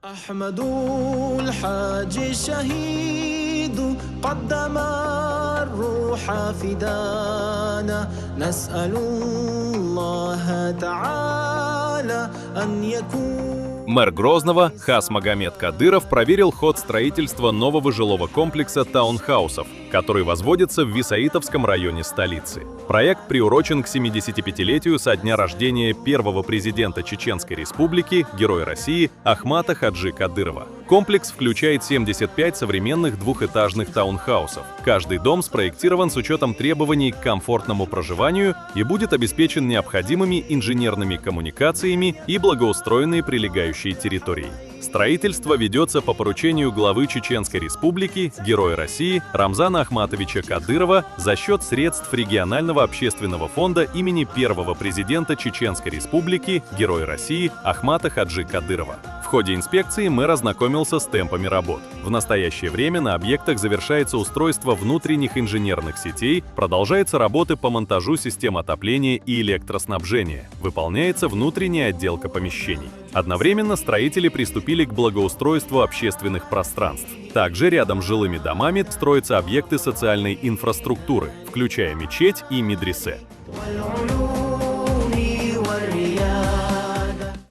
أحمد الحاج الشهيد قدم الروح فدانا نسأل الله تعالى أن يكون. Мэр Грозного Хас Магомед Кадыров проверил ход строительства нового жилого комплекса таунхаусов, который возводится в Висаитовском районе столицы. Проект приурочен к 75-летию со дня рождения первого президента Чеченской Республики, Героя России Ахмата Хаджи Кадырова. Комплекс включает 75 современных двухэтажных таунхаусов. Каждый дом спроектирован с учетом требований к комфортному проживанию и будет обеспечен необходимыми инженерными коммуникациями и благоустроенной прилегающей территорией. Строительство ведется по поручению главы Чеченской Республики, Героя России Рамзана Ахматовича Кадырова за счет средств регионального общественного фонда имени первого президента Чеченской Республики, Героя России Ахмата Хаджи Кадырова. В ходе инспекции мэр ознакомился с темпами работ. В настоящее время на объектах завершается устройство внутренних инженерных сетей, продолжаются работы по монтажу систем отопления и электроснабжения, выполняется внутренняя отделка помещений. Одновременно строители приступили к благоустройству общественных пространств. Также рядом с жилыми домами строятся объекты социальной инфраструктуры, включая мечеть и медресе.